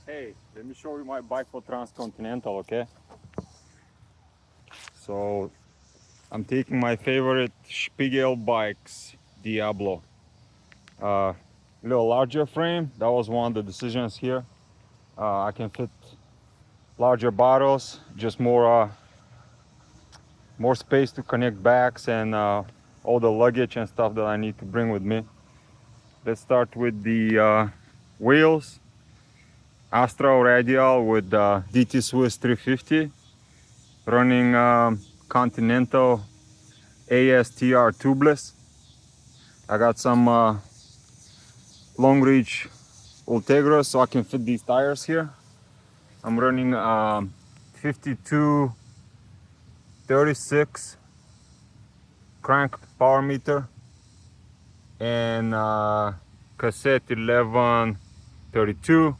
Hey, let me show you my bike for Transcontinental, okay? So I'm taking my favorite Spiegel bikes, Diablo. Little larger frame, that was one of the decisions here. I can fit larger bottles, just more space to connect backs and all the luggage and stuff that I need to bring with me. Let's start with the wheels. Astro Radial with DT Swiss 350, running Continental ASTR tubeless. I got some long reach Ultegras so I can fit these tires here. I'm running 5236 crank power meter and cassette 1132,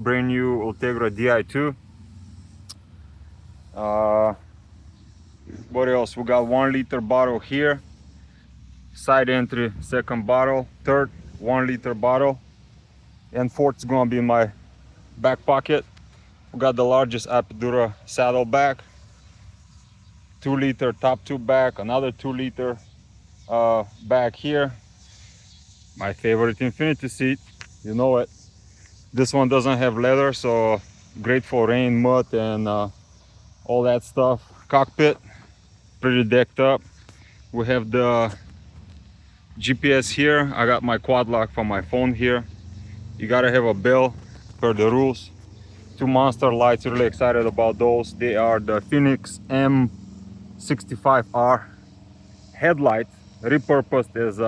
brand new Ultegra Di2. What else? We got 1 liter bottle here, side entry, second bottle, third 1 liter bottle, and fourth's gonna be in my back pocket. We got the largest Apidura saddle bag, 2 liter top tube bag, another 2 liter bag here. My favorite infinity seat, you know it. This one doesn't have leather, so great for rain, mud, and all that stuff. Cockpit, pretty decked up. We have the GPS here. I got my quad lock from my phone here. You gotta have a bell per the rules. 2 monster lights, really excited about those. They are the Phoenix M65R headlight, repurposed as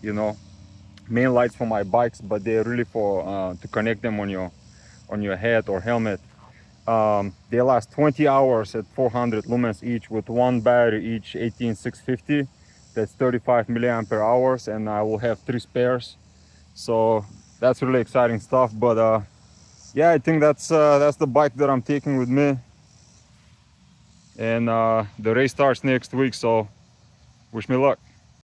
you know, main lights for my bikes, but they're really for to connect them on your head or helmet. They last 20 hours at 400 lumens each, with 1 battery each, 18650. That's 35 milliampere hours, and I will have 3 spares. So that's really exciting stuff. But yeah, I think that's the bike that I'm taking with me. And the race starts next week, so wish me luck.